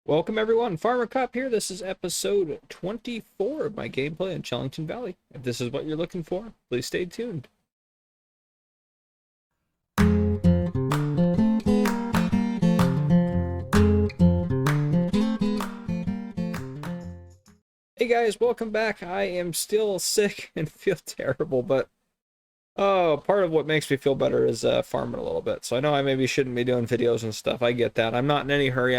Welcome everyone, Farmer Cop here. This is episode 24 of my gameplay in Chellington Valley. If this is what you're looking for, please stay tuned. Hey guys, welcome back. I am still sick and feel terrible, but part of what makes me feel better is farming a little bit. So I know I maybe shouldn't be doing videos and stuff. I get that. I'm not in any hurry.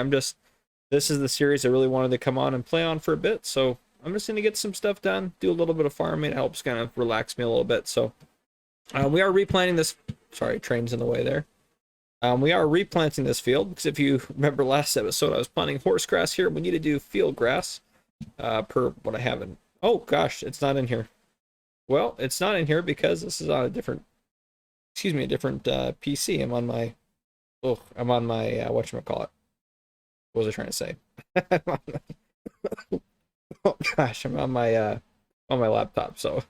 This is the series I really wanted to come on and play on for a bit, so I'm just going to get some stuff done, do a little bit of farming. It helps kind of relax me a little bit. So we are replanting this. Sorry, train's in the way there. We are replanting this field because if you remember last episode, I was planting horse grass here. We need to do field grass per what I have in. Oh gosh, it's not in here. Well, it's not in here because this is on a different, a different PC. I'm on my whatchamacallit. What was I trying to say? Oh gosh, I'm on my laptop, so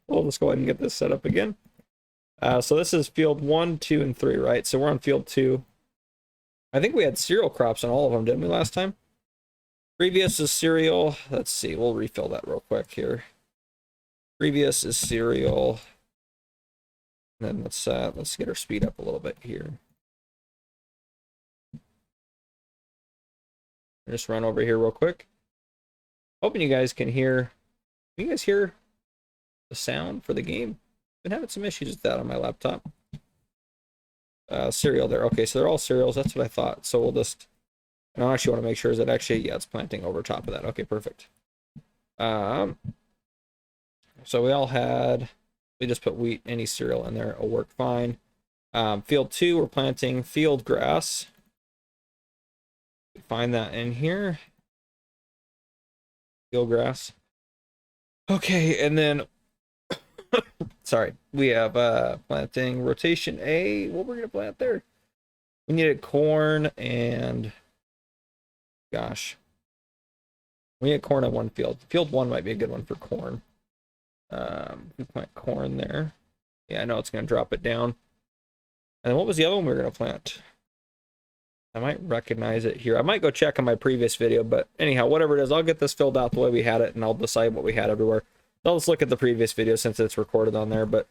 we'll just go ahead and get this set up again. So this is field 1, 2, and 3, right? So we're on field 2. I think we had cereal crops on all of them, didn't we, last time? Previous is cereal. Let's see, we'll refill that real quick here. Previous is cereal. And then let's get our speed up a little bit here. Just run over here real quick. Hoping you guys can hear. Can you guys hear the sound for the game? Been having some issues with that on my laptop. Cereal there. Okay, so they're all cereals. That's what I thought. So we'll just. And I actually want to make sure is that actually it's planting over top of that. Okay, perfect. So we just put wheat, any cereal in there. It'll work fine. Field 2, we're planting field grass. Find that in here. Field grass. Okay, and then sorry, we have planting rotation A. What we're gonna plant there? We needed corn and gosh. We need corn on one field. Field 1 might be a good one for corn. We plant corn there. Yeah, I know it's gonna drop it down. And then what was the other one we were gonna plant? I might recognize it here. I might go check on my previous video, but anyhow, whatever it is, I'll get this filled out the way we had it, and I'll decide what we had everywhere. So I'll just look at the previous video since it's recorded on there, but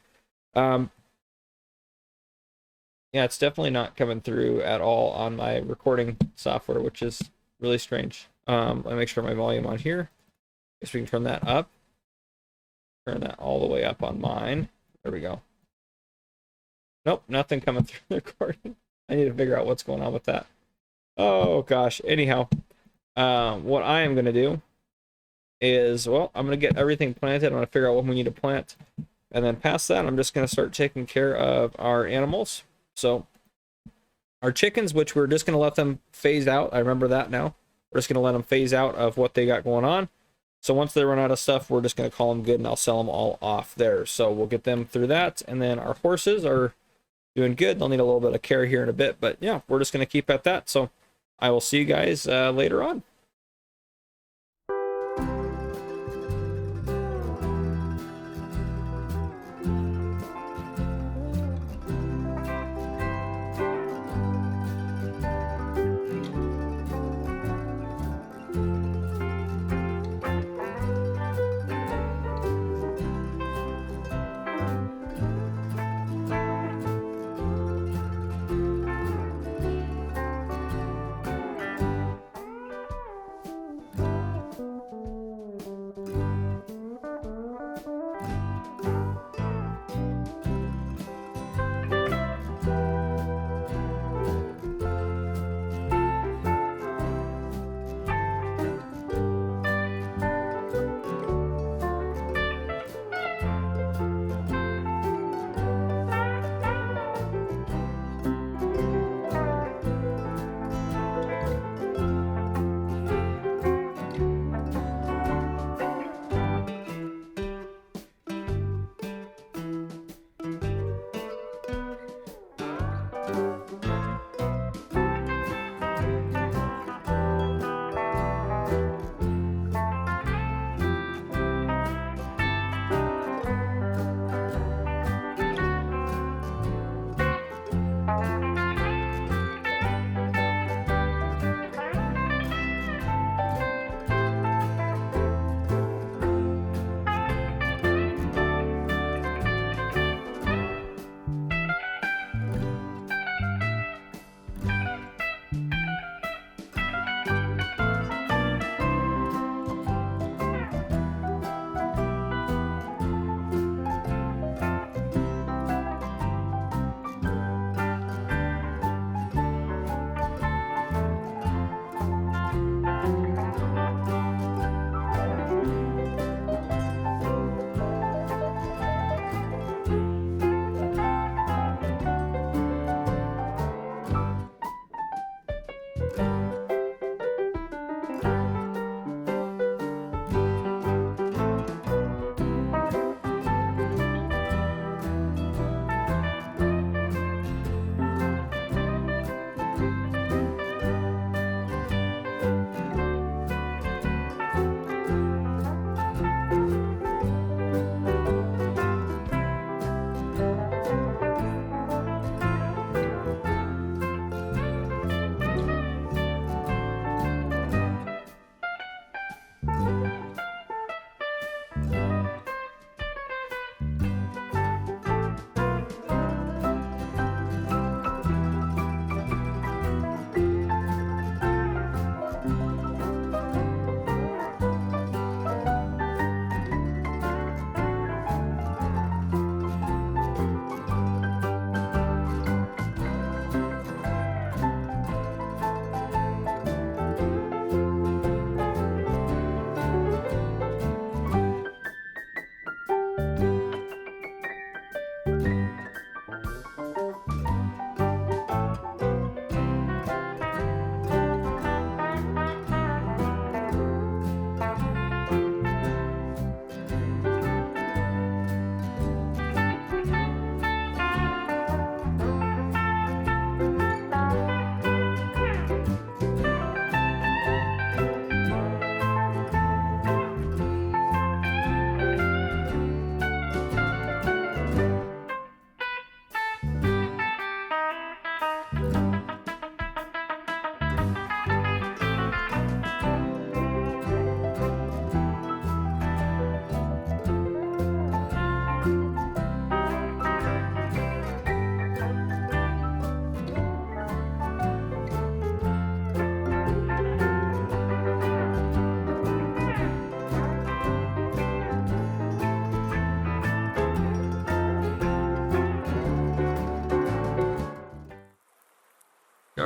yeah, it's definitely not coming through at all on my recording software, which is really strange. Let me make sure my volume on here. Guess we can turn that up. Turn that all the way up on mine. There we go. Nope, nothing coming through the recording. I need to figure out what's going on with that. Oh gosh. Anyhow, what I am going to do is, well, I'm going to get everything planted. I'm going to figure out what we need to plant. And then past that, I'm just going to start taking care of our animals. So our chickens, which we're just going to let them phase out. I remember that now. We're just going to let them phase out of what they got going on. So once they run out of stuff, we're just going to call them good and I'll sell them all off there. So we'll get them through that. And then our horses are doing good. They'll need a little bit of care here in a bit, but yeah, we're just going to keep at that. So I will see you guys later on.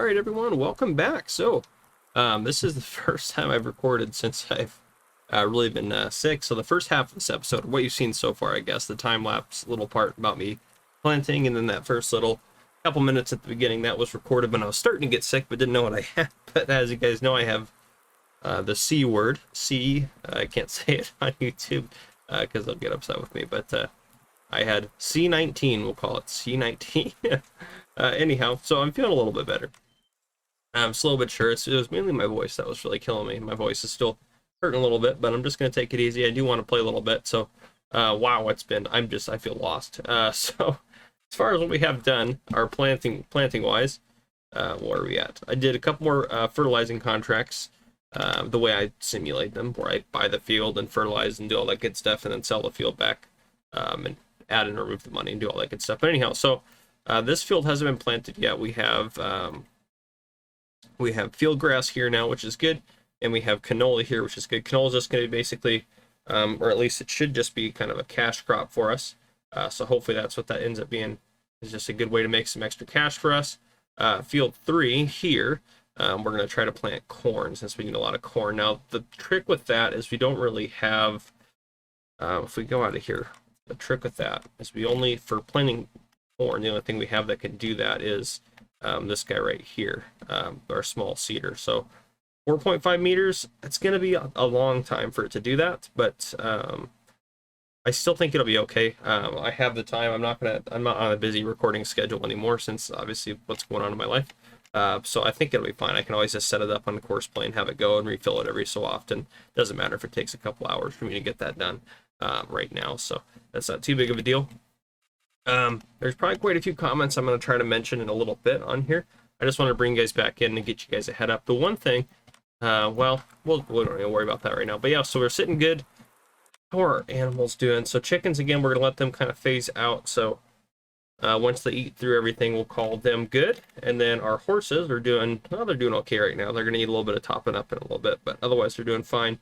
right, everyone, welcome back. So, this is the first time I've recorded since I've really been sick. So the first half of this episode, what you've seen so far, I guess, the time-lapse little part about me planting, and then that first little couple minutes at the beginning, that was recorded when I was starting to get sick, but didn't know what I had. But as you guys know, I have the C word. I can't say it on YouTube because they'll get upset with me, but I had C19, we'll call it C19. Anyhow, so I'm feeling a little bit better. Slow but sure. It was mainly my voice that was really killing me. My voice is still hurting a little bit, but I'm just going to take it easy. I do want to play a little bit, so wow, I feel lost. So as far as what we have done, our planting wise, where are we at? I did a couple more fertilizing contracts, the way I simulate them, where I buy the field and fertilize and do all that good stuff, and then sell the field back, and add and remove the money and do all that good stuff. But anyhow, so this field hasn't been planted yet. We have field grass here now, which is good, and we have canola here, which is good. Canola is just going to be basically, or at least it should just be kind of a cash crop for us. So hopefully that's what that ends up being. Is just a good way to make some extra cash for us. Field 3 here, we're going to try to plant corn since we need a lot of corn. Now the trick with that is we don't really have. If we go out of here, the trick with that is we only, for planting corn, the only thing we have that can do that is this guy right here, our small seeder. So 4.5 meters, it's going to be a long time for it to do that, but I still think it'll be okay. I have the time. I'm not on a busy recording schedule anymore since obviously what's going on in my life. So I think it'll be fine. I can always just set it up on the course plane, have it go, and refill it every so often. Doesn't matter if it takes a couple hours for me to get that done right now. So that's not too big of a deal. There's probably quite a few comments I'm going to try to mention in a little bit on here. I just want to bring you guys back in and get you guys a head up. The one thing, well, we don't need to worry about that right now. But yeah, so we're sitting good. How are our animals doing? So chickens, again, we're going to let them kind of phase out. So once they eat through everything, we'll call them good. And then our horses are doing, well, they're doing okay right now. They're going to need a little bit of topping up in a little bit, but otherwise they're doing fine.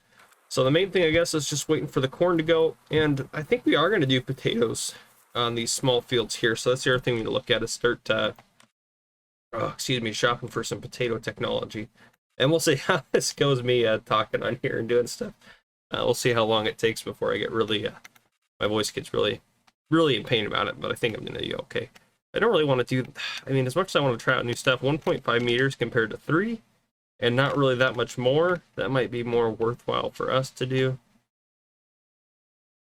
So the main thing, I guess, is just waiting for the corn to go. And I think we are going to do potatoes on these small fields here. So that's the other thing we need to look at is start shopping for some potato technology, and we'll see how this goes, me talking on here and doing stuff. We'll see how long it takes before I get really my voice gets really in pain about it, but I think I'm gonna do okay. I don't really want to do, I mean, as much as I want to try out new stuff, 1.5 meters compared to 3 and not really that much more, that might be more worthwhile for us to do.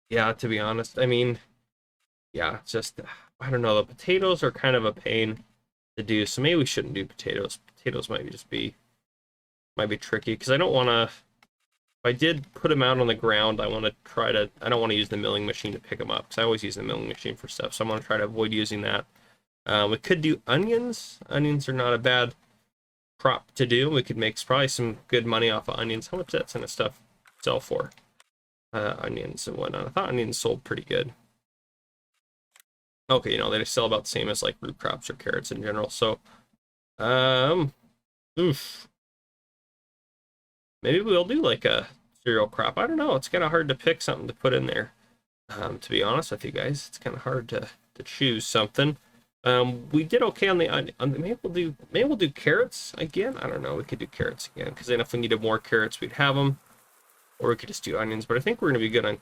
Yeah, to be honest, I mean, yeah, it's just, I don't know, the potatoes are kind of a pain to do, so maybe we shouldn't do potatoes. Potatoes might be tricky, because I don't want to, if I did put them out on the ground, I don't want to use the milling machine to pick them up, because I always use the milling machine for stuff, so I'm going to try to avoid using that. We could do onions. Onions are not a bad crop to do. We could make probably some good money off of onions. How much that kind of stuff sell for? Onions and whatnot. I thought onions sold pretty good. Okay, you know, they sell about the same as like root crops or carrots in general. So, maybe we'll do like a cereal crop. I don't know. It's kind of hard to pick something to put in there. To be honest with you guys, it's kind of hard to choose something. We did okay on the maybe we'll do carrots again. I don't know. We could do carrots again, because then if we needed more carrots, we'd have them, or we could just do onions. But I think we're gonna be good on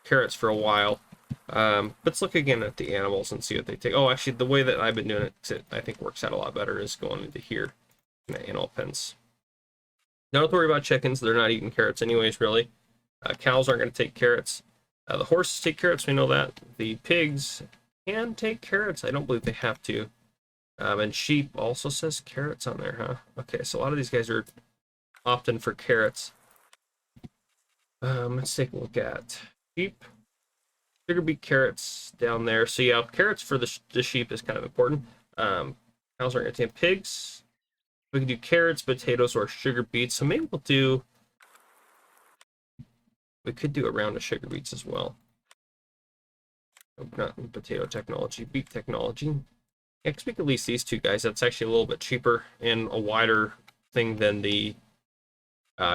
carrots for a while. Let's look again at the animals and see what they take. Oh, actually, the way that I've been doing it, I think works out a lot better, is going into here in the animal pens. Don't have to worry about chickens. They're not eating carrots anyways, really. Cows aren't going to take carrots. The horses take carrots, we know that. The pigs can take carrots. I don't believe they have to. And sheep also says carrots on there, huh? Okay, so a lot of these guys are opting for carrots. Let's take a look at sheep. Sugar beet, carrots down there. So yeah, carrots for the sheep is kind of important. Cows aren't going to take pigs. We can do carrots, potatoes, or sugar beets. So maybe we could do a round of sugar beets as well. Not potato technology, beet technology. Yeah, because we could lease these two guys. That's actually a little bit cheaper and a wider thing than the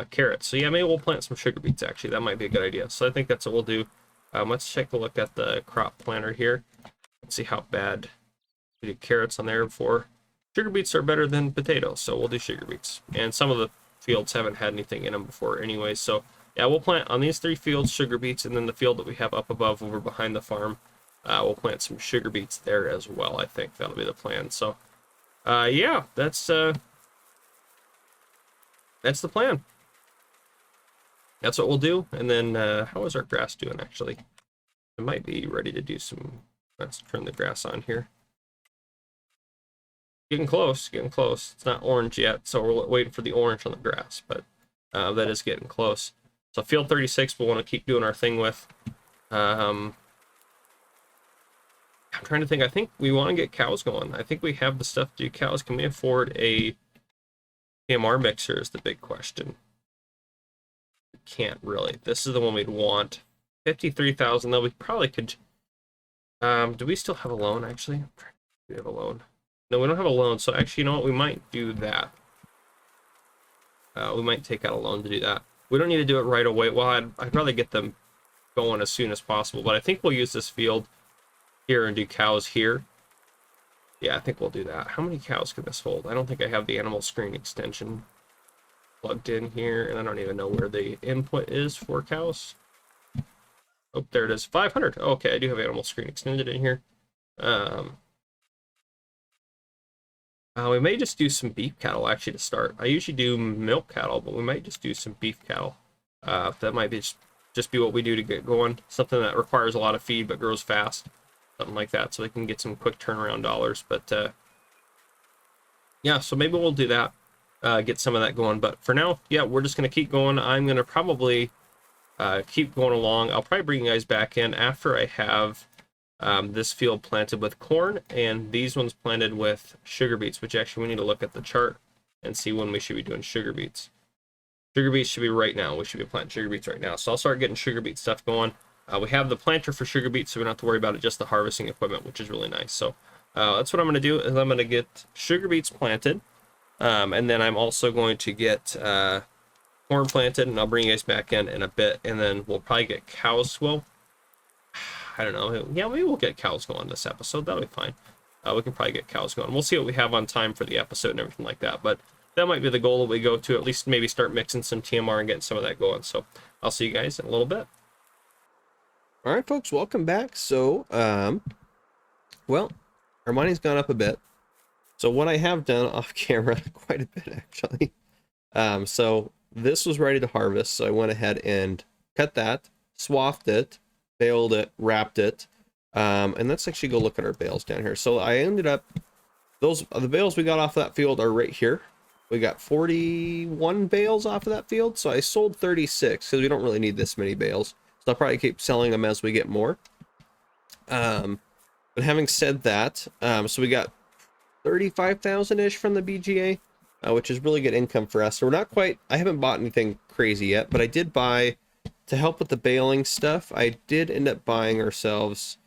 carrots. So yeah, maybe we'll plant some sugar beets, actually. That might be a good idea. So I think that's what we'll do. Let's take a look at the crop planter here. Let's see how bad we did carrots on there before. sugar beets are better than potatoes, so we'll do sugar beets. And some of the fields haven't had anything in them before anyway, so yeah, we'll plant on these 3 fields sugar beets, and then the field that we have up above over behind the farm, we'll plant some sugar beets there as well. I think that'll be the plan. So yeah, that's the plan. That's what we'll do. And then how is our grass doing actually? It might be ready to do some. Let's turn the grass on here. Getting close, getting close. It's not orange yet, so we're waiting for the orange on the grass, but that is getting close. So field 36 we'll want to keep doing our thing with. I'm trying to think. I think we want to get cows going. I think we have the stuff to do cows. Can we afford a TMR mixer is the big question. We can't really. This is the one we'd want. 53,000 though. We probably could. Do we still have a loan actually? Do we have a loan? No, we don't have a loan. So actually, you know what? We might do that. We might take out a loan to do that. We don't need to do it right away. Well, I'd rather get them going as soon as possible. But I think we'll use this field here and do cows here. Yeah, I think we'll do that. How many cows can this hold? I don't think I have the animal screen extension plugged in here, and I don't even know where the input is for cows. Oh, there it is. 500. Okay, I do have animal screen extended in here. We may just do some beef cattle actually to start. I usually do milk cattle, but we might just do some beef cattle. That might be just be what we do to get going. Something that requires a lot of feed but grows fast. Something like that, so we can get some quick turnaround dollars. But yeah, so maybe we'll do that. Get some of that going. But for now, yeah, we're just going to keep going. I'm going to probably keep going along. I'll probably bring you guys back in after I have this field planted with corn and these ones planted with sugar beets, which actually we need to look at the chart and see when we should be doing sugar beets. Sugar beets should be right now. We should be planting sugar beets right now. So I'll start getting sugar beet stuff going. We have the planter for sugar beets, so we don't have to worry about it, just the harvesting equipment, which is really nice. So that's what I'm going to do, is I'm going to get sugar beets planted. And then I'm also going to get corn planted, and I'll bring you guys back in a bit. And then we'll probably get cows. Well, I don't know. Yeah, maybe we'll get cows going this episode. That'll be fine. We can probably get cows going. We'll see what we have on time for the episode and everything like that. But that might be the goal that we go to, at least maybe start mixing some TMR and getting some of that going. So I'll see you guys in a little bit. All right, folks, welcome back. So, well, our money's gone up a bit. So what I have done off camera, quite a bit actually. So this was ready to harvest. So I went ahead and cut that, swathed it, baled it, wrapped it. And let's actually go look at our bales down here. So I ended up, the bales we got off that field are right here. We got 41 bales off of that field. So I sold 36 because we don't really need this many bales. So I'll probably keep selling them as we get more. But having said that, so we got 35,000-ish from the BGA, which is really good income for us. So we're not quite, I haven't bought anything crazy yet, but I did buy, to help with the baling stuff, I did end up buying ourselves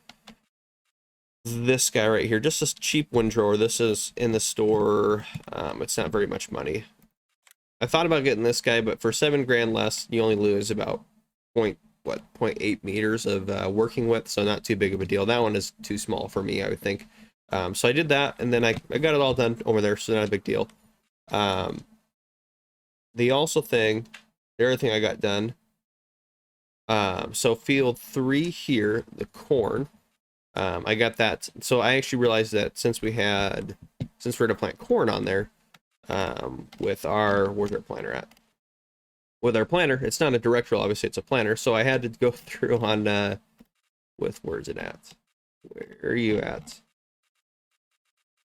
this guy right here, just this cheap windrower. This is in the store. It's not very much money. I thought about getting this guy, but for $7,000 less, you only lose about 0.8 meters of working width, so not too big of a deal. That one is too small for me, I would think. So I did that, and then I got it all done over there, so not a big deal. The other thing I got done, so field 3 here, the corn, I got that. So I actually realized that since we're to plant corn on there, with our, where's our planter at? With our planter, it's not a direct roll, obviously it's a planter, so I had to go through on, where's it at? Where are you at?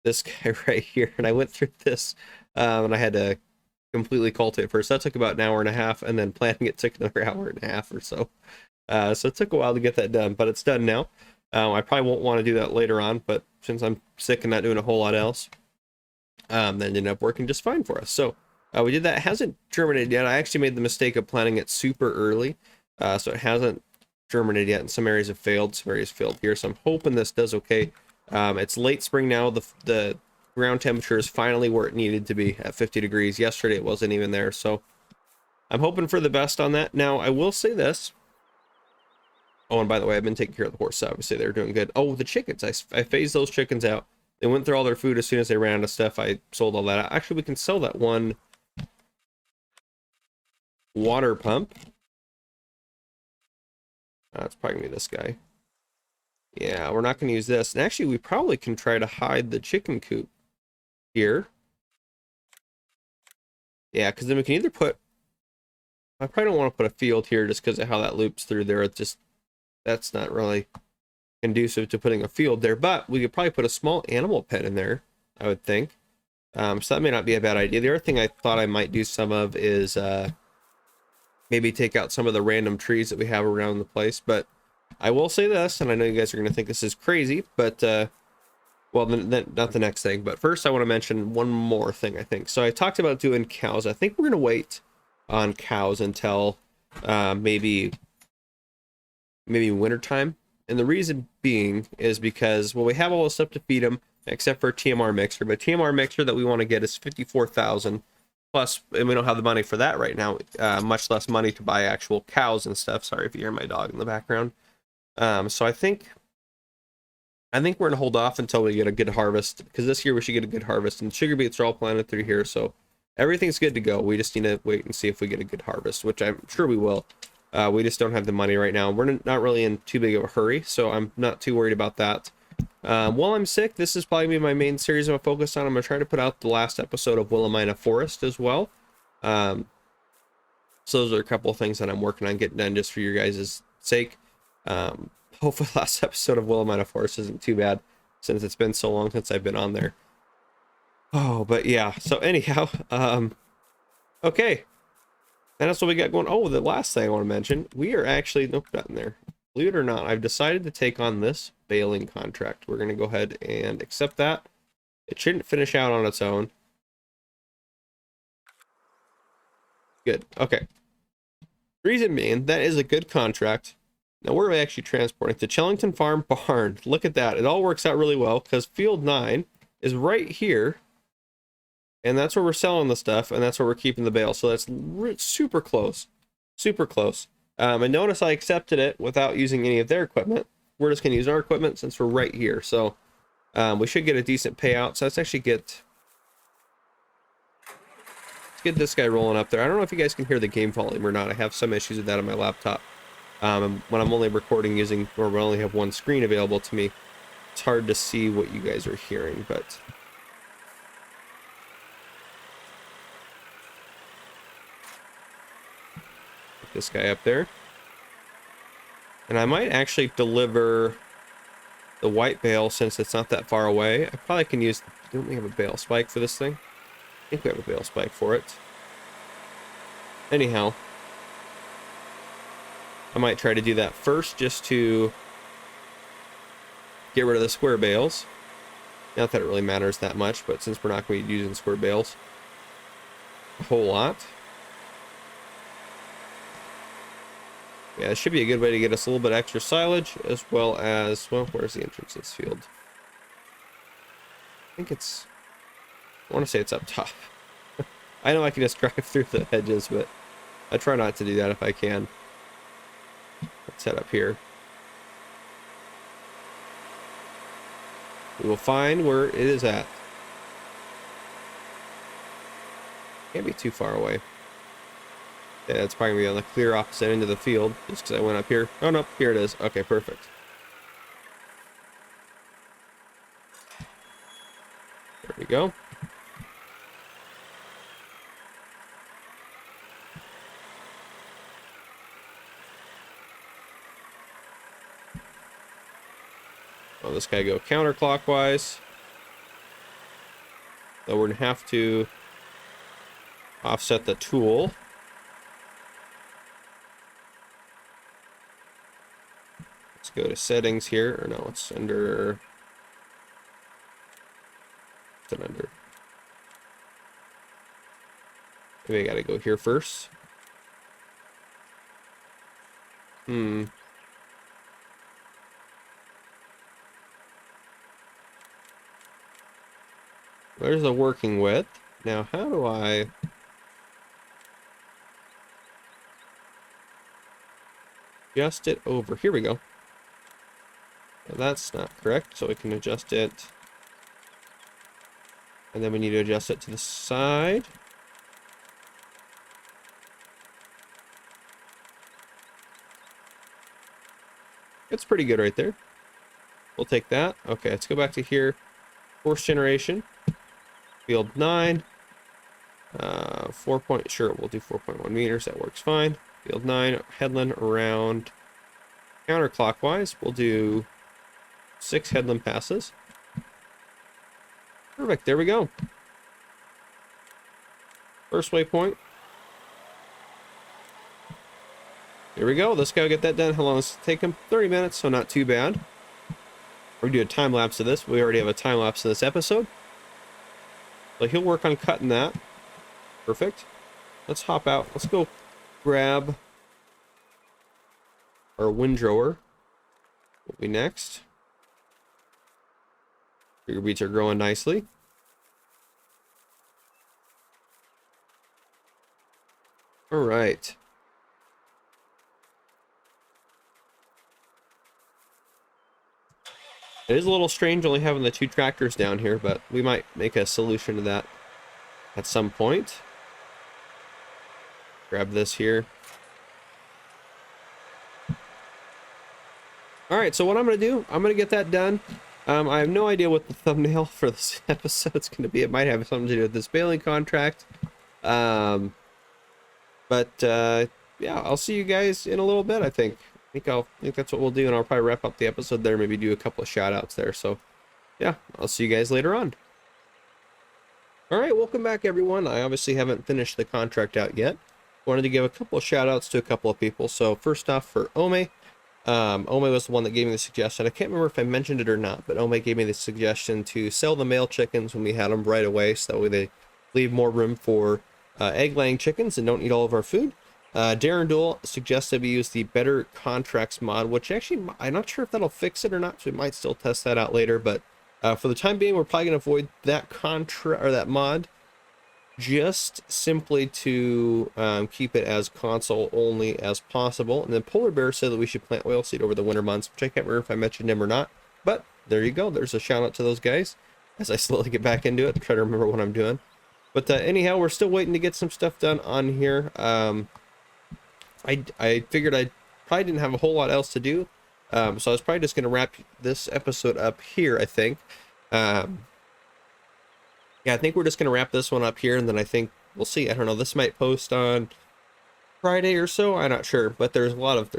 This guy right here, and I went through this, and I had to completely cultivate first. That took about an hour and a half, and then planting it took another hour and a half or so. So it took a while to get that done, but it's done now. I probably won't want to do that later on, but since I'm sick and not doing a whole lot else, that ended up working just fine for us. So we did that. It hasn't germinated yet. I actually made the mistake of planting it super early, so it hasn't germinated yet. And some areas have failed, some areas failed here. So I'm hoping this does okay. It's late spring now. The ground temperature is finally where it needed to be at 50 degrees. Yesterday it wasn't even there, so I'm hoping for the best on that. Now I will say this. Oh, and by the way, I've been taking care of the horse. Obviously, they're doing good. Oh, the chickens. I phased those chickens out. They went through all their food as soon as they ran out of stuff. I sold all that. Actually, we can sell that one water pump. It's probably gonna be this guy. Yeah, we're not gonna use this. And actually, we probably can try to hide the chicken coop here. Yeah, because then we can either put... I probably don't want to put a field here just because of how that loops through there. It's just... That's not really conducive to putting a field there. But we could probably put a small animal pen in there, I would think. So that may not be a bad idea. The other thing I thought I might do some of is maybe take out some of the random trees that we have around the place. But I will say this, and I know you guys are going to think this is crazy, but... well, not the next thing, but first I want to mention one more thing, I think. So I talked about doing cows. I think we're going to wait on cows until maybe wintertime. And the reason being is because, well, we have all the stuff to feed them, except for a TMR mixer. But TMR mixer that we want to get is 54,000 plus, and we don't have the money for that right now, much less money to buy actual cows and stuff. Sorry if you hear my dog in the background. So I think we're going to hold off until we get a good harvest, because this year we should get a good harvest, and sugar beets are all planted through here, so everything's good to go. We just need to wait and see if we get a good harvest, which I'm sure we will. We just don't have the money right now. We're not really in too big of a hurry, so I'm not too worried about that. While I'm sick, this is probably my main series I'm going to focus on. I'm going to try to put out the last episode of Willamina Forest as well. So those are a couple of things that I'm working on getting done just for your guys' sake. Hopefully last episode of Willamina Forest isn't too bad, since it's been so long since I've been on there. Oh, but yeah. So anyhow, okay. And that's what we got going. Oh, the last thing I want to mention, we are actually, nope, not in there. Believe it or not, I've decided to take on this baling contract. We're going to go ahead and accept that. It shouldn't finish out on its own. Good. Okay. Reason being, that is a good contract. Now, where are we actually transporting? To Chellington Farm Barn. Look at that. It all works out really well, because Field 9 is right here. And that's where we're selling the stuff, and that's where we're keeping the bale. So that's super close. Super close. And notice I accepted it without using any of their equipment. We're just going to use our equipment since we're right here. So we should get a decent payout. So let's actually let's get this guy rolling up there. I don't know if you guys can hear the game volume or not. I have some issues with that on my laptop. When I'm only recording using, or when I only have one screen available to me, it's hard to see what you guys are hearing, but... Put this guy up there. And I might actually deliver the white bale since it's not that far away. I probably can use... Don't we have a bale spike for this thing? I think we have a bale spike for it. Anyhow... I might try to do that first just to get rid of the square bales. Not that it really matters that much, but since we're not going to be using square bales a whole lot. Yeah, it should be a good way to get us a little bit extra silage, as well as, well, where's the entrance to this field? I think it's, I want to say it's up top. I know I can just drive through the hedges, but I try not to do that if I can. Let's head up here. We will find where it is at. Can't be too far away. Yeah, it's probably gonna be on the clear opposite end of the field, just because I went up here. Oh no, here it is. Okay, perfect. There we go. Oh, this guy go counterclockwise. So we're gonna have to offset the tool. Let's go to settings here, or no, it's under. What's it under? Maybe I gotta go here first. There's the working width. Now, how do I... adjust it over? Here we go. Now, that's not correct, so we can adjust it And then we need to adjust it to the side. It's pretty good right there. We'll take that. Okay, let's go back to here. Force generation. Field 9. 4 point, sure, we'll do 4.1 meters. That works fine. Field 9, headland around counterclockwise. We'll do 6 headland passes. Perfect, there we go. First waypoint. Here we go. Let's go get that done. How long does it take him? 30 minutes, so not too bad. We're gonna do a time lapse of this. We already have a time lapse of this episode. So he'll work on cutting that. Perfect. Let's hop out. Let's go grab our windrower. What will be next? Sugar beets are growing nicely. All right. It is a little strange only having the 2 tractors down here, but we might make a solution to that at some point. Grab this here. All right, so what I'm going to do, I'm going to get that done. I have no idea what the thumbnail for this episode is going to be. It might have something to do with this baling contract. Yeah, I'll see you guys in a little bit, I think. I think that's what we'll do, and I'll probably wrap up the episode there, maybe do a couple of shout outs there. So yeah, I'll see you guys later on. All right, welcome back everyone. I obviously haven't finished the contract out yet. Wanted to give a couple of shout outs to a couple of people. So first off, for Ome. Ome was the one that gave me the suggestion. I can't remember if I mentioned it or not, but Ome gave me the suggestion to sell the male chickens when we had them right away, so that way they leave more room for egg laying chickens and don't eat all of our food. Darren Doole suggested we use the Better Contracts mod, which actually I'm not sure if that'll fix it or not, so we might still test that out later. But for the time being, we're probably going to avoid that that mod, just simply to keep it as console only as possible. And then Polar Bear said that we should plant oilseed over the winter months, which I can't remember if I mentioned him or not. But there you go. There's a shout out to those guys as I slowly get back into it and try to remember what I'm doing. But anyhow, we're still waiting to get some stuff done on here. I figured I probably didn't have a whole lot else to do, so I was probably just going to wrap this episode up here, I think. Yeah, I think we're just going to wrap this one up here, and then I think we'll see. I don't know, this might post on Friday or so, I'm not sure, but there's a lot of,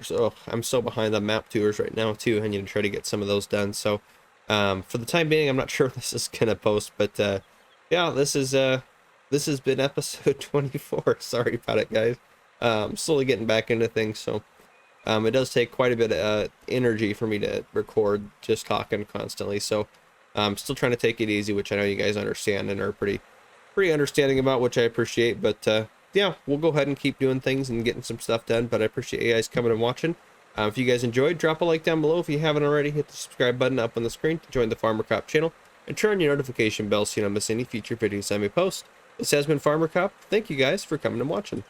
I'm so behind on map tours right now too. I need to try to get some of those done, so for the time being, I'm not sure if this is going to post, but yeah, this has been episode 24. Sorry about it, guys. Slowly getting back into things, so it does take quite a bit of energy for me to record just talking constantly, so I'm still trying to take it easy, which I know you guys understand and are pretty understanding about, which I appreciate. But yeah, we'll go ahead and keep doing things and getting some stuff done, but I appreciate you guys coming and watching. If you guys enjoyed, drop a like down below. If you haven't already, hit the subscribe button up on the screen to join the Farmer Cop channel, and turn on your notification bell so you don't miss any future videos I may post. This has been Farmer Cop. Thank you guys for coming and watching.